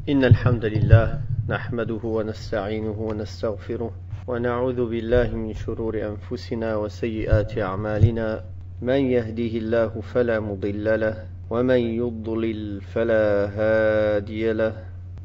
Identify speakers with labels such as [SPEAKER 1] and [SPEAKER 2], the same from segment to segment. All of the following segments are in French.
[SPEAKER 1] إن الحمد لله نحمده ونستعينه ونستغفره ونعوذ بالله من شرور أنفسنا وسيئات أعمالنا من يهده الله فلا مضل له ومن يضلل فلا هادي له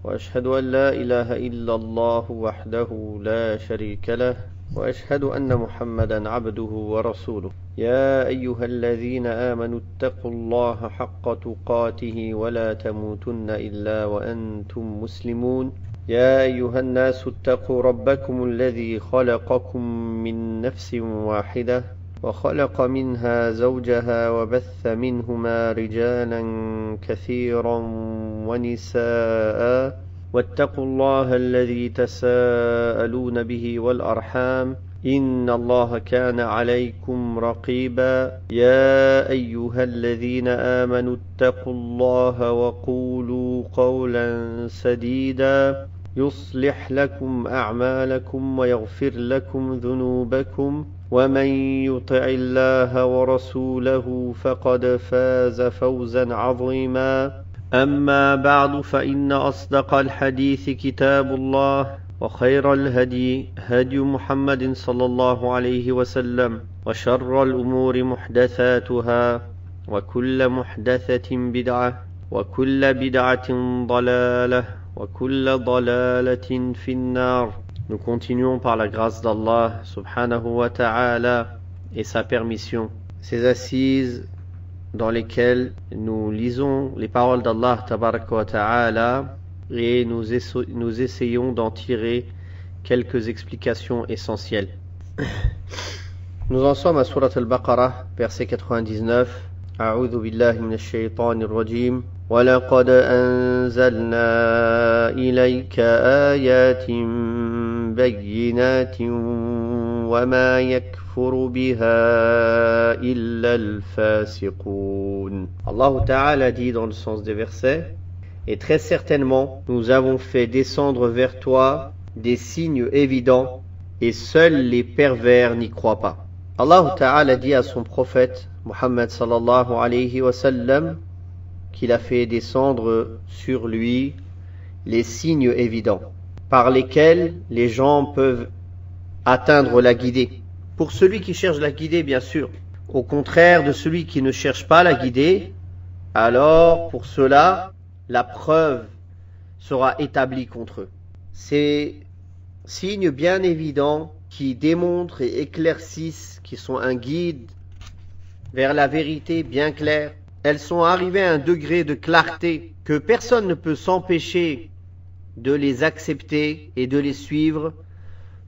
[SPEAKER 1] وأشهد أن لا إله إلا الله وحده لا شريك له وأشهد أن محمدا عبده ورسوله يا أيها الذين آمنوا اتقوا الله حق تقاته ولا تموتن إلا وأنتم مسلمون يا أيها الناس اتقوا ربكم الذي خلقكم من نفس واحدة وخلق منها زوجها وبث منهما رجالا كثيرا ونساء واتقوا الله الذي تساءلون به والأرحام إن الله كان عليكم رقيبا يا أيها الذين آمنوا اتقوا الله وقولوا قولا سديدا يصلح لكم أعمالكم ويغفر لكم ذنوبكم ومن يطع الله ورسوله فقد فاز فوزا عظيما أما بعد فإن أصدق الحديث كتاب الله وخير الهدي هدي محمد صلى الله عليه وسلم وشر الأمور محدثاتها وكل محدثة بدعة وكل بدعة ضلالة وكل ضلالة في النار. Nous continuons par la grâce d'Allah subhanahu wa ta'ala et sa permission. Ces assises dans lesquelles nous lisons les paroles d'Allah tabaraka wa ta'ala et nous essayons d'en tirer quelques explications essentielles. Nous en sommes à Surat al-Baqarah, verset 99. A'udhu billahi minash shaytanir rajim. Wa laqad anzalna ilayka ayatin bayyinatin wa ma yakfuru biha illa al-fasiqun. Allah Ta'ala dit dans le sens des versets: et très certainement, nous avons fait descendre vers toi des signes évidents, et seuls les pervers n'y croient pas. Allah Ta'ala dit à son prophète, Muhammad sallallahu alayhi wa sallam, qu'il a fait descendre sur lui les signes évidents, par lesquels les gens peuvent atteindre la guidée. Pour celui qui cherche la guidée, bien sûr. Au contraire de celui qui ne cherche pas la guidée, alors pour cela, la preuve sera établie contre eux. Ces signes bien évidents qui démontrent et éclaircissent, qui sont un guide vers la vérité bien claire, elles sont arrivées à un degré de clarté que personne ne peut s'empêcher de les accepter et de les suivre,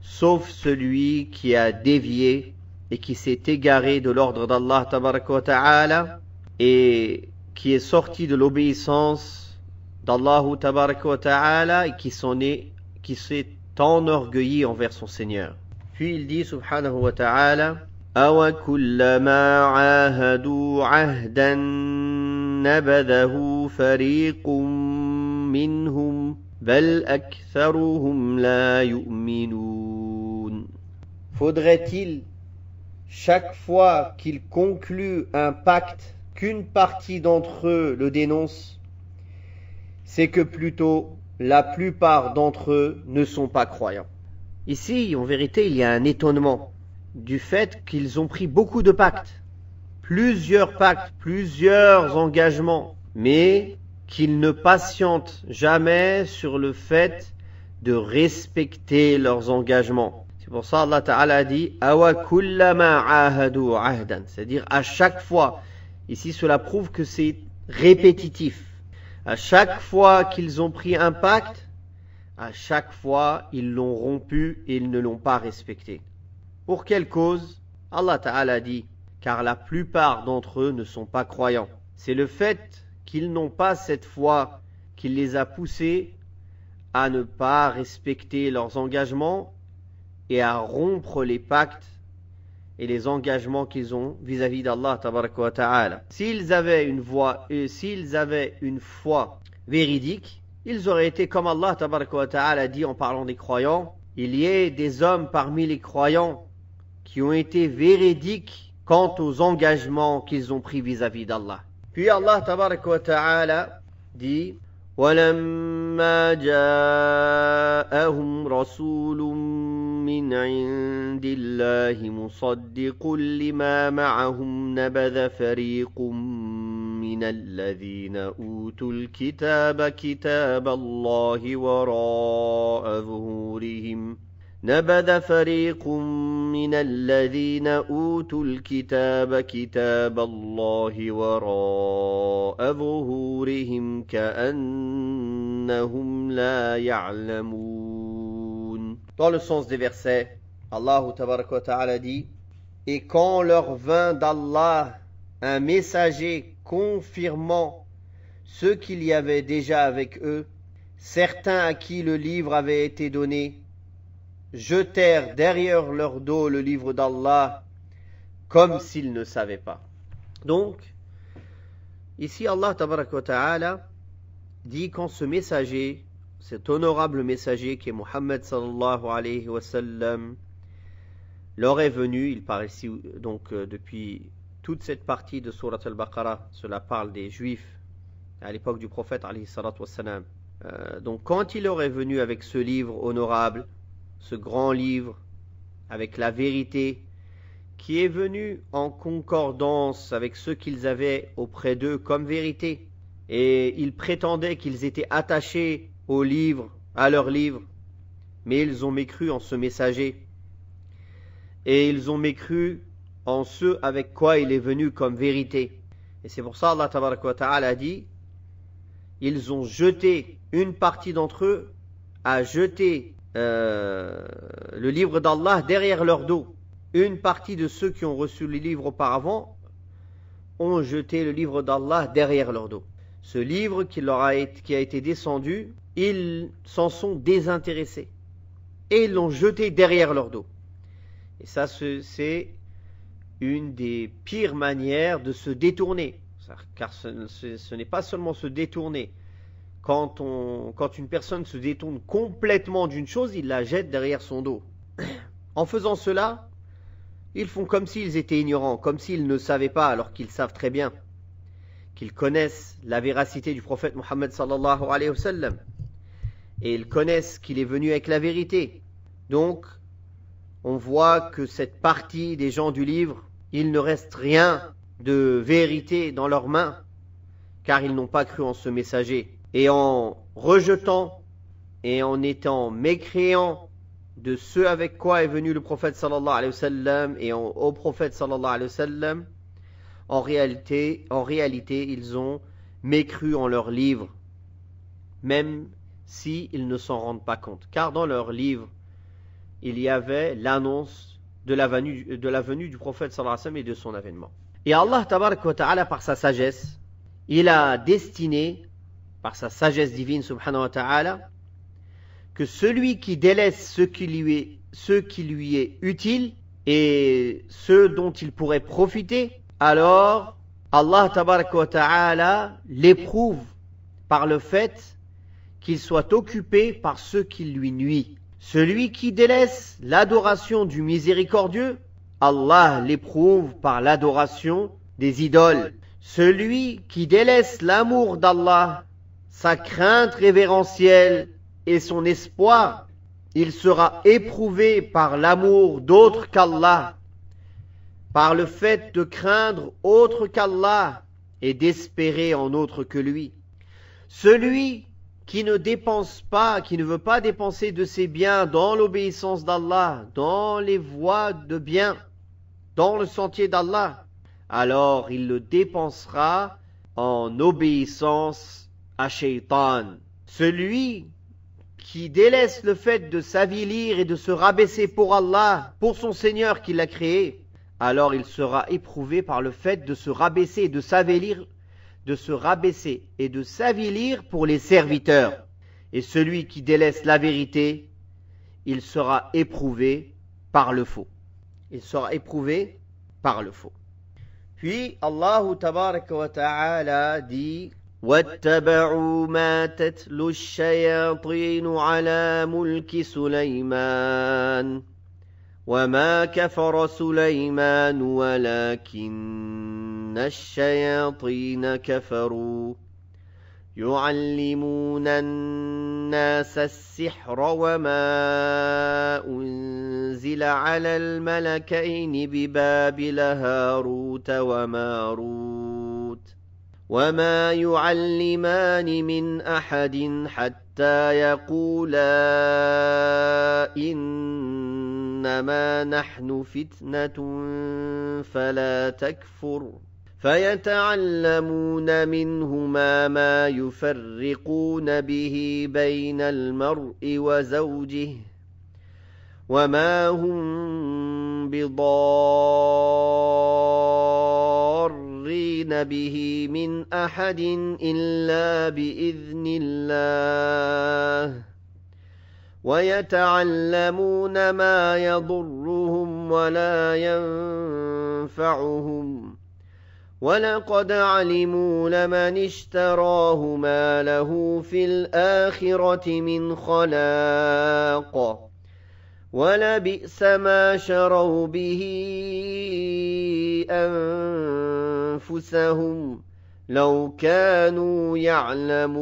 [SPEAKER 1] sauf celui qui a dévié et qui s'est égaré de l'ordre d'Allah tabaraka wa ta'ala et qui est sorti de l'obéissance d'Allah tabaraka wa ta'ala et qui s'est enorgueilli envers son Seigneur. Puis il dit subhanahu wa ta'ala: Awa kullama ahadu ahdan nabadahu fariqum minhum bal aktharuhum la yu'minun. Faudrait-il chaque fois qu'ils concluent un pacte qu'une partie d'entre eux le dénonce? C'est que plutôt la plupart d'entre eux ne sont pas croyants. Ici, en vérité, il y a un étonnement du fait qu'ils ont pris beaucoup de pactes, plusieurs engagements, mais qu'ils ne patientent jamais sur le fait de respecter leurs engagements. C'est pour ça Allah Ta'ala dit Awa kullama ahadu ahdan, c'est-à-dire à chaque fois. Ici, cela prouve que c'est répétitif. À chaque fois qu'ils ont pris un pacte, à chaque fois ils l'ont rompu et ils ne l'ont pas respecté. Pour quelle cause? Allah Ta'ala dit: car la plupart d'entre eux ne sont pas croyants. C'est le fait qu'ils n'ont pas cette foi qui les a poussés à ne pas respecter leurs engagements et à rompre les pactes et les engagements qu'ils ont vis-à-vis d'Allah tabaraka wa ta'ala. S'ils avaient une foi véridique, ils auraient été comme Allah tabaraka wa ta'ala dit en parlant des croyants: il y ait des hommes parmi les croyants qui ont été véridiques quant aux engagements qu'ils ont pris vis-à-vis d'Allah. Puis Allah tabaraka wa ta'ala dit: ولما فلما جاءهم رسول من عند الله مصدق لما معهم نبذ فريق من الذين أوتوا الكتاب كتاب الله وراء ظهورهم نبذ فريق من الذين أوتوا الكتاب كتاب الله وراء ظهورهم كأنهم لا يعلمون. Dans le sens des versets, Allah tabaraka wa ta'ala dit: Et quand leur vint d'Allah un messager confirmant ce qu'il y avait déjà avec eux, certains à qui le livre avait été donné jetèrent derrière leur dos le livre d'Allah comme s'ils ne savaient pas. Donc, ici Allah tabaraka wa ta'ala dit quand ce messager, cet honorable messager qui est Muhammad sallallahu alayhi wa sallam, leur est venu, il parle ici donc depuis toute cette partie de Surat al-Baqarah, cela parle des Juifs à l'époque du prophète alayhi salatu wa salam. Donc quand il leur est venu avec ce livre honorable, ce grand livre avec la vérité qui est venu en concordance avec ce qu'ils avaient auprès d'eux comme vérité, et ils prétendaient qu'ils étaient attachés au livre, à leur livre, mais ils ont mécru en ce messager et ils ont mécru en ce avec quoi il est venu comme vérité. Et c'est pour ça Allah tabaraka wa ta'ala a dit: ils ont jeté, une partie d'entre eux a jeté le livre d'Allah derrière leur dos. Une partie de ceux qui ont reçu le livre auparavant ont jeté le livre d'Allah derrière leur dos. Ce livre qui a été descendu, ils s'en sont désintéressés et ils l'ont jeté derrière leur dos. Et ça, c'est une des pires manières de se détourner, car ce n'est pas seulement se détourner. Quand une personne se détourne complètement d'une chose, il la jette derrière son dos. En faisant cela, ils font comme s'ils étaient ignorants, comme s'ils ne savaient pas, alors qu'ils savent très bien, qu'ils connaissent la véracité du prophète Muhammad sallallahu alayhi wa sallam, et ils connaissent qu'il est venu avec la vérité. Donc, on voit que cette partie des gens du livre, il ne reste rien de vérité dans leurs mains, car ils n'ont pas cru en ce messager. Et en rejetant et en étant mécréants de ce avec quoi est venu le prophète sallallahu alayhi wa sallam et au prophète sallallahu alayhi wa sallam, en réalité, ils ont mécru en leur livre, même s'ils ne s'en rendent pas compte. Car dans leur livre, il y avait l'annonce de la venue du prophète sallallahu alayhi wa sallam et de son avènement. Et Allah tabaraka wa ta'ala, par sa sagesse, il a destiné, par sa sagesse divine subhanahu wa ta'ala, que celui qui délaisse ce qui lui est utile et ce dont il pourrait profiter, alors Allah tabaraka wa ta'ala l'éprouve par le fait qu'il soit occupé par ce qui lui nuit. Celui qui délaisse l'adoration du miséricordieux, Allah l'éprouve par l'adoration des idoles. Celui qui délaisse l'amour d'Allah, sa crainte révérentielle et son espoir, il sera éprouvé par l'amour d'autre qu'Allah, par le fait de craindre autre qu'Allah et d'espérer en autre que lui. Celui qui ne dépense pas, qui ne veut pas dépenser de ses biens dans l'obéissance d'Allah, dans les voies de bien, dans le sentier d'Allah, alors il le dépensera en obéissance à Shaitan. Celui qui délaisse le fait de s'avilir et de se rabaisser pour Allah, pour son Seigneur qui l'a créé, alors il sera éprouvé par le fait de se rabaisser et de s'avilir, pour les serviteurs. Et celui qui délaisse la vérité, il sera éprouvé par le faux. Il sera éprouvé par le faux. Puis Allah tabaraka wa ta'ala dit: واتبعوا ما تتلو الشياطين على ملك سليمان وما كفر سليمان ولكن الشياطين كفروا يعلمون الناس السحر وما أنزل على الملكين ببابل هاروت وماروت وما يعلمان من أحد حتى يقولا إنما نحن فتنة فلا تكفر فيتعلمون منهما ما يفرقون به بين المرء وزوجه وما هم بضارين به من أحد إلا بإذن الله ويتعلمون ما يضرهم ولا ينفعهم ولقد علموا لمن اشتراه ما له في الآخرة من خلاق ولبئس ما شروا به أنفسهم لو كانوا يعلمون.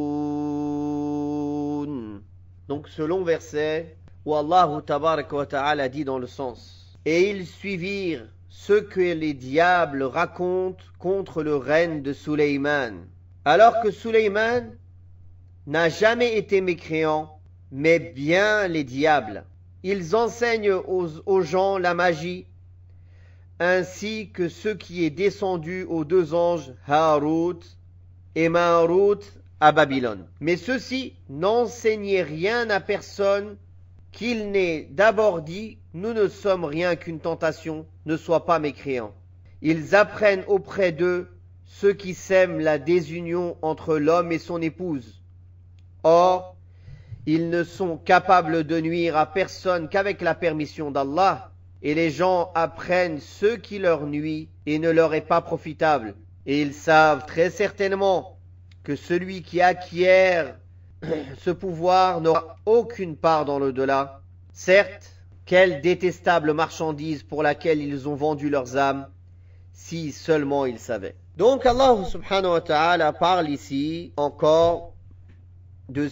[SPEAKER 1] Donc ce long verset où Allah tabaraka wa ta'ala dit dans le sens: et ils suivirent ce que les diables racontent contre le règne de Sulayman, alors que Sulayman n'a jamais été mécréant, mais bien les diables. Ils enseignent aux gens la magie, ainsi que ce qui est descendu aux deux anges Harut et Marut à Babylone. Mais ceux-ci n'enseignaient rien à personne qu'il n'ait d'abord dit: nous ne sommes rien qu'une tentation, ne sois pas mécréant. Ils apprennent auprès d'eux ceux qui sèment la désunion entre l'homme et son épouse. Or, ils ne sont capables de nuire à personne qu'avec la permission d'Allah, et les gens apprennent ce qui leur nuit et ne leur est pas profitable. Et ils savent très certainement que celui qui acquiert ce pouvoir n'aura aucune part dans l'au-delà. Certes, quelle détestable marchandise pour laquelle ils ont vendu leurs âmes, si seulement ils savaient. Donc Allah subhanahu wa ta'ala parle ici encore du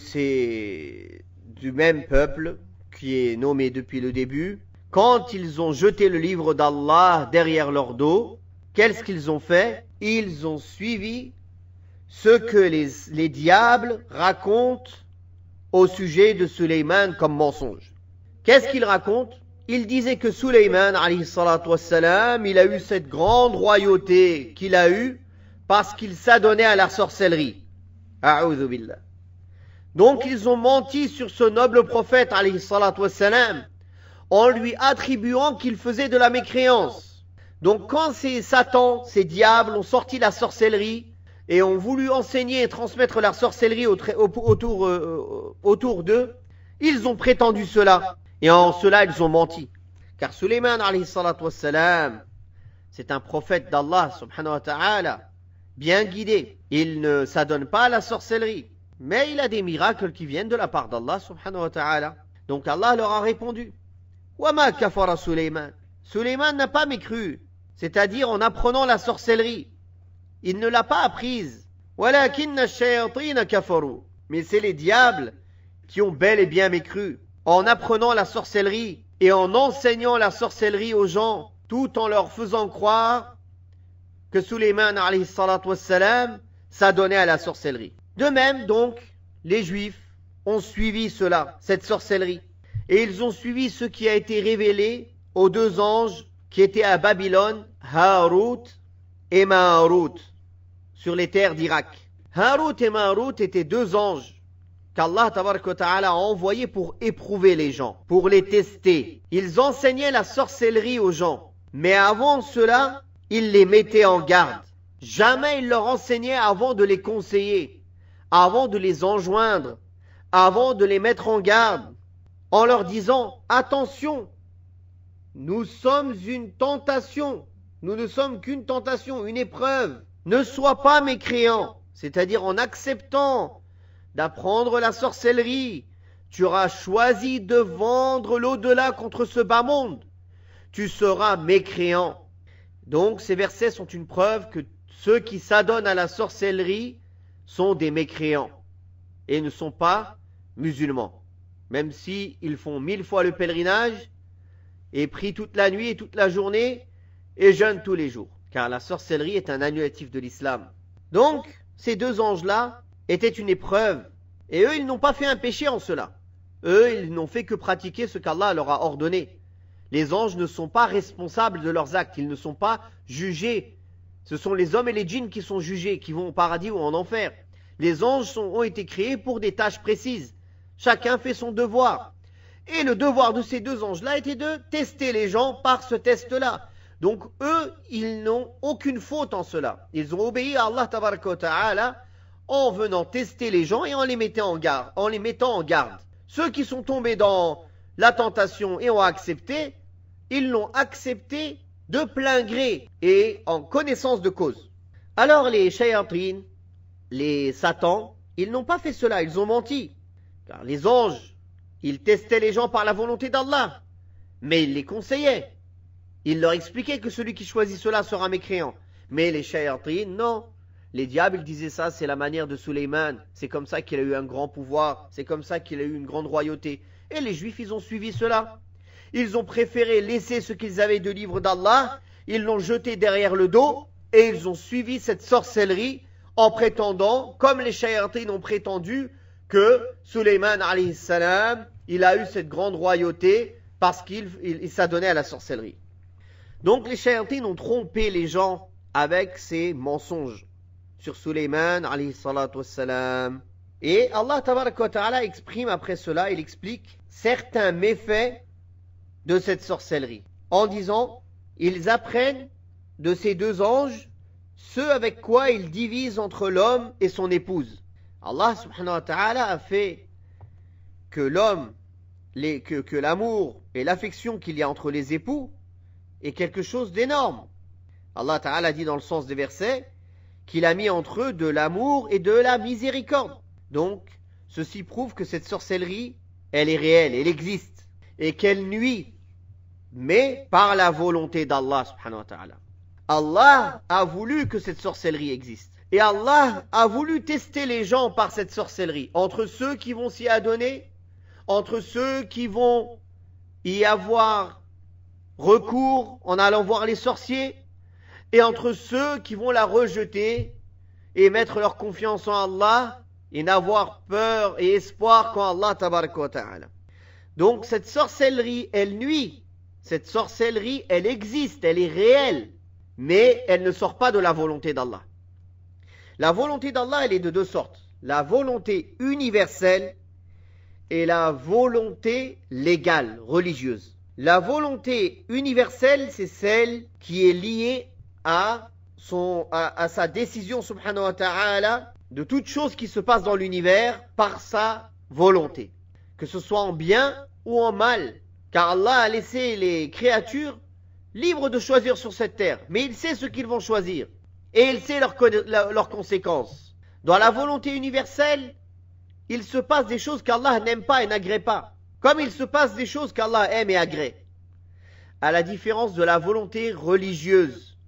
[SPEAKER 1] même peuple qui est nommé depuis le début. Quand ils ont jeté le livre d'Allah derrière leur dos, qu'est-ce qu'ils ont fait? Ils ont suivi ce que les diables racontent au sujet de Sulayman comme mensonge. Qu'est-ce qu'ils racontent? Ils disaient que Sulayman, alayhi salatu wassalam, il a eu cette grande royauté qu'il a eue parce qu'il s'adonnait à la sorcellerie. A'udhu billah. Donc ils ont menti sur ce noble prophète, alayhi salatu wassalam, en lui attribuant qu'il faisait de la mécréance. Donc quand ces Satan, ces diables ont sorti la sorcellerie et ont voulu enseigner et transmettre la sorcellerie autour d'eux, ils ont prétendu cela. Et en cela, ils ont menti. Car Sulayman, alayhi salatu wassalam, c'est un prophète d'Allah, subhanahu wa ta'ala, bien guidé. Il ne s'adonne pas à la sorcellerie, mais il a des miracles qui viennent de la part d'Allah, subhanahu wa ta'ala. Donc Allah leur a répondu: Wama kafara Sulayman. Sulayman n'a pas mécru, c'est-à-dire en apprenant la sorcellerie. Il ne l'a pas apprise. Walakinna ash-shayatin kafaru. Mais c'est les diables qui ont bel et bien mécru. En apprenant la sorcellerie et en enseignant la sorcellerie aux gens, tout en leur faisant croire que Sulayman alayhi salatu wassalam s'adonnait à la sorcellerie. De même donc, les Juifs ont suivi cela, cette sorcellerie, et ils ont suivi ce qui a été révélé aux deux anges qui étaient à Babylone, Harut et Marut, sur les terres d'Irak. Harut et Marut étaient deux anges qu'Allah tabaraka wa ta'ala a envoyés pour éprouver les gens, pour les tester. Ils enseignaient la sorcellerie aux gens, mais avant cela, ils les mettaient en garde. Jamais ils leur enseignaient avant de les conseiller, avant de les enjoindre, avant de les mettre en garde, en leur disant: attention, nous sommes une tentation, nous ne sommes qu'une tentation, une épreuve. Ne sois pas mécréant, c'est-à-dire en acceptant d'apprendre la sorcellerie, tu auras choisi de vendre l'au-delà contre ce bas monde. Tu seras mécréant. Donc ces versets sont une preuve que ceux qui s'adonnent à la sorcellerie sont des mécréants et ne sont pas musulmans. Même si ils font 1000 fois le pèlerinage et prient toute la nuit et toute la journée et jeûnent tous les jours. Car la sorcellerie est un annulatif de l'islam. Donc, ces deux anges-là étaient une épreuve. Et eux, ils n'ont pas fait un péché en cela. Eux, ils n'ont fait que pratiquer ce qu'Allah leur a ordonné. Les anges ne sont pas responsables de leurs actes. Ils ne sont pas jugés. Ce sont les hommes et les djinns qui sont jugés, qui vont au paradis ou en enfer. Les anges ont été créés pour des tâches précises. Chacun fait son devoir. Et le devoir de ces deux anges-là était de tester les gens par ce test-là. Donc eux, ils n'ont aucune faute en cela. Ils ont obéi à Allah tabaraka wa ta'ala en venant tester les gens et en les mettant en garde. Ceux qui sont tombés dans la tentation et ont accepté, ils l'ont accepté de plein gré et en connaissance de cause. Alors les shayatin, les satans, ils n'ont pas fait cela, ils ont menti. Car les anges, ils testaient les gens par la volonté d'Allah, mais ils les conseillaient. Ils leur expliquaient que celui qui choisit cela sera mécréant. Mais les shayatin, non. Les diables, ils disaient ça, c'est la manière de Sulayman. C'est comme ça qu'il a eu un grand pouvoir. C'est comme ça qu'il a eu une grande royauté. Et les juifs, ils ont suivi cela. Ils ont préféré laisser ce qu'ils avaient de livre d'Allah. Ils l'ont jeté derrière le dos. Et ils ont suivi cette sorcellerie en prétendant, comme les shayatin ont prétendu, que Sulayman, alayhi salam, il a eu cette grande royauté parce qu'il s'adonnait à la sorcellerie. Donc les shayatin ont trompé les gens avec ces mensonges sur Sulayman alayhi salatu wassalam. Et Allah tabaraka wa ta'ala exprime après cela, il explique certains méfaits de cette sorcellerie en disant, ils apprennent de ces deux anges ce avec quoi ils divisent entre l'homme et son épouse. Allah subhanahu wa ta'ala a fait que l'homme, que l'amour et l'affection qu'il y a entre les époux est quelque chose d'énorme. Allah ta'ala dit dans le sens des versets qu'il a mis entre eux de l'amour et de la miséricorde. Donc, ceci prouve que cette sorcellerie, elle est réelle, elle existe, et qu'elle nuit, mais par la volonté d'Allah subhanahu wa ta'ala. Allah a voulu que cette sorcellerie existe. Et Allah a voulu tester les gens par cette sorcellerie, entre ceux qui vont s'y adonner, entre ceux qui vont y avoir recours en allant voir les sorciers, et entre ceux qui vont la rejeter et mettre leur confiance en Allah et n'avoir peur et espoir qu'en Allah tabaraka wa ta'ala. Donc cette sorcellerie, elle nuit. Cette sorcellerie, elle existe, elle est réelle, mais elle ne sort pas de la volonté d'Allah. La volonté d'Allah, elle est de deux sortes. La volonté universelle et la volonté légale, religieuse. La volonté universelle, c'est celle qui est liée à sa décision subhanahu wa ta'ala de toute chose qui se passe dans l'univers par sa volonté. Que ce soit en bien ou en mal. Car Allah a laissé les créatures libres de choisir sur cette terre. Mais il sait ce qu'ils vont choisir. Et il sait leurs conséquences. Dans la volonté universelle, il se passe des choses qu'Allah n'aime pas et n'agrée pas. Comme il se passe des choses qu'Allah aime et agrée. À la différence de la volonté religieuse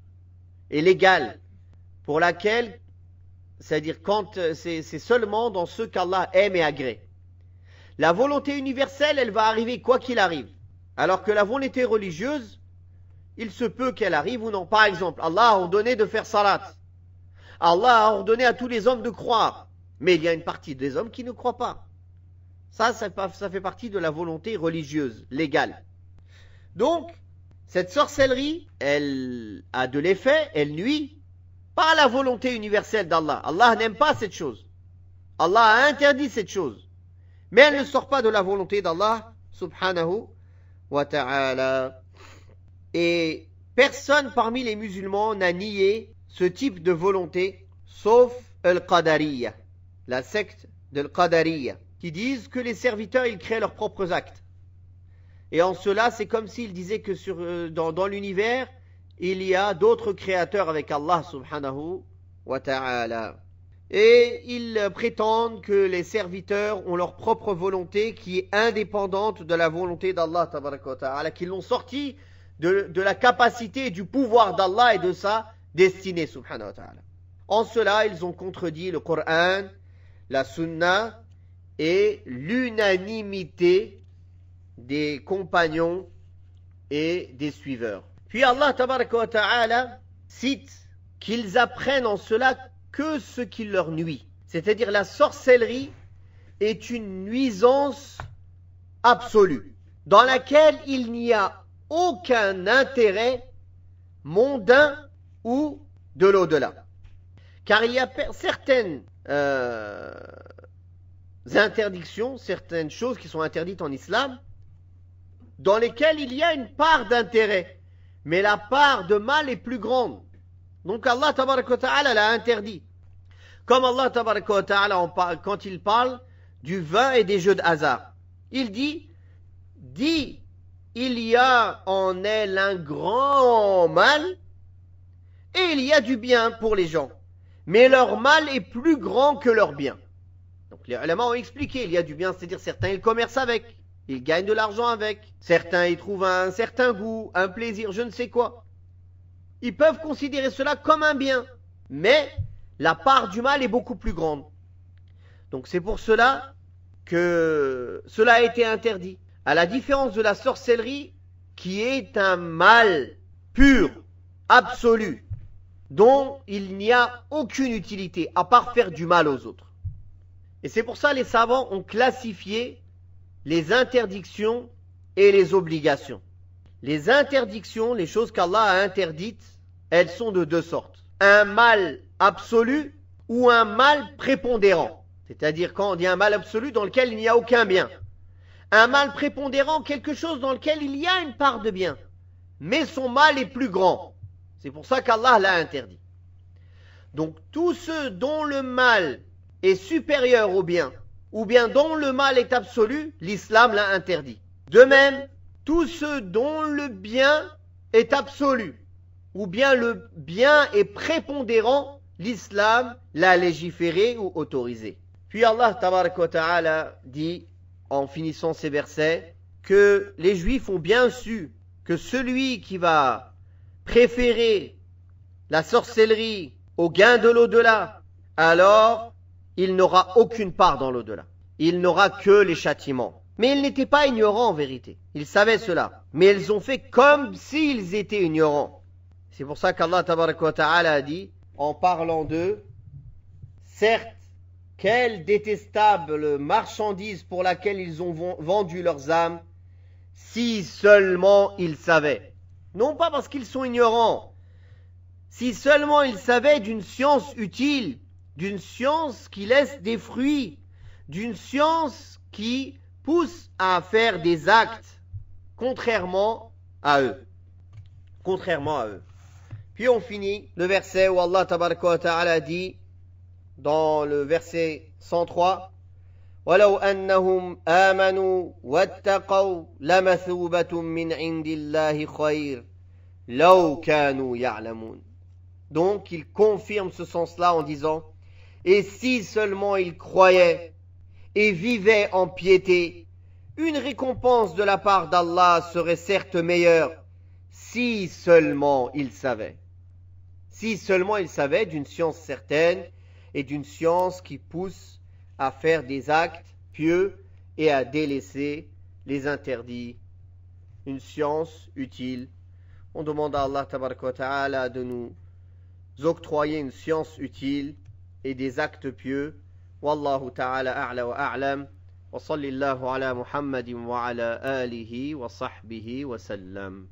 [SPEAKER 1] et légale, pour laquelle, c'est-à-dire quand c'est seulement dans ce qu'Allah aime et agrée. La volonté universelle, elle va arriver quoi qu'il arrive. Alors que la volonté religieuse, il se peut qu'elle arrive ou non. Par exemple, Allah a ordonné de faire salat. Allah a ordonné à tous les hommes de croire. Mais il y a une partie des hommes qui ne croient pas. Ça fait partie de la volonté religieuse, légale. Donc, cette sorcellerie, elle a de l'effet, elle nuit par la volonté universelle d'Allah. Allah n'aime pas cette chose. Allah a interdit cette chose. Mais elle ne sort pas de la volonté d'Allah subhanahu wa ta'ala. Et personne parmi les musulmans n'a nié ce type de volonté, sauf Al-Qadariyya, la secte de Al-Qadariyya, qui disent que les serviteurs, ils créent leurs propres actes. Et en cela, c'est comme s'ils disaient que dans l'univers, il y a d'autres créateurs avec Allah subhanahu wa ta'ala. Et ils prétendent que les serviteurs ont leur propre volonté qui est indépendante de la volonté d'Allah tabaraka wa ta'ala, qu'ils l'ont sorti de la capacité et du pouvoir d'Allah et de sa destinée subhanahu wa ta'ala. En cela, ils ont contredit le Coran, la Sunna et l'unanimité des compagnons et des suiveurs. Puis Allah tabaraka wa ta'ala cite qu'ils apprennent en cela que ce qui leur nuit. C'est-à-dire la sorcellerie est une nuisance absolue, dans laquelle il n'y a aucun intérêt mondain ou de l'au-delà. Car il y a certaines interdictions, certaines choses qui sont interdites en islam, dans lesquelles il y a une part d'intérêt, mais la part de mal est plus grande. Donc Allah tabaraka wa ta'ala l'a interdit. Comme Allah tabaraka wa ta'ala, quand il parle du vin et des jeux de hasard, il dit, il y a en elle un grand mal et il y a du bien pour les gens. Mais leur mal est plus grand que leur bien. Donc les ulama ont expliqué, il y a du bien, c'est-à-dire certains ils commercent avec, ils gagnent de l'argent avec, certains ils trouvent un certain goût, un plaisir, je ne sais quoi. Ils peuvent considérer cela comme un bien, mais la part du mal est beaucoup plus grande. Donc c'est pour cela que cela a été interdit. À la différence de la sorcellerie, qui est un mal pur, absolu, dont il n'y a aucune utilité, à part faire du mal aux autres. Et c'est pour ça que les savants ont classifié les interdictions et les obligations. Les interdictions, les choses qu'Allah a interdites, elles sont de deux sortes. Un mal absolu ou un mal prépondérant. C'est-à-dire quand on dit un mal absolu dans lequel il n'y a aucun bien. Un mal prépondérant, quelque chose dans lequel il y a une part de bien, mais son mal est plus grand. C'est pour ça qu'Allah l'a interdit. Donc tous ceux dont le mal est supérieur au bien, ou bien dont le mal est absolu, l'islam l'a interdit. De même, tous ceux dont le bien est absolu, ou bien le bien est prépondérant, l'islam l'a légiféré ou autorisé. Puis Allah tabaraka wa ta'ala dit, en finissant ces versets, que les Juifs ont bien su que celui qui va préférer la sorcellerie au gain de l'au-delà, alors il n'aura aucune part dans l'au-delà. Il n'aura que les châtiments. Mais ils n'étaient pas ignorants en vérité. Ils savaient cela. Mais ils ont fait comme s'ils étaient ignorants. C'est pour ça qu'Allah tabaraka wa ta'ala a dit, en parlant d'eux, certes, quelle détestable marchandise pour laquelle ils ont vendu leurs âmes, si seulement ils savaient. Non pas parce qu'ils sont ignorants, si seulement ils savaient d'une science utile, d'une science qui laisse des fruits, d'une science qui pousse à faire des actes, contrairement à eux. Contrairement à eux. Puis on finit le verset où Allah tabaraka wa ta'ala dit, dans le verset 103, وَلَوْ أَنَّهُمْ آمَنُوا وَاتَّقَوْا لَمَثُوبَةٌ مِّنْ عِنْدِ اللَّهِ خَيْرٌ لَوْ كَانُوا يَعْلَمُونَ. Donc il confirme ce sens-là en disant, et si seulement ils croyaient et vivaient en piété, une récompense de la part d'Allah serait certes meilleure, si seulement ils savaient. Si seulement ils savaient d'une science certaine, et d'une science qui pousse à faire des actes pieux et à délaisser les interdits. Une science utile. On demande à Allah tabaraka wa ta'ala de nous octroyer une science utile et des actes pieux. Wallahu ta'ala a'la wa a'lam. Wa sallallahu ala Muhammadin wa ala alihi wa sahbihi wa sallam.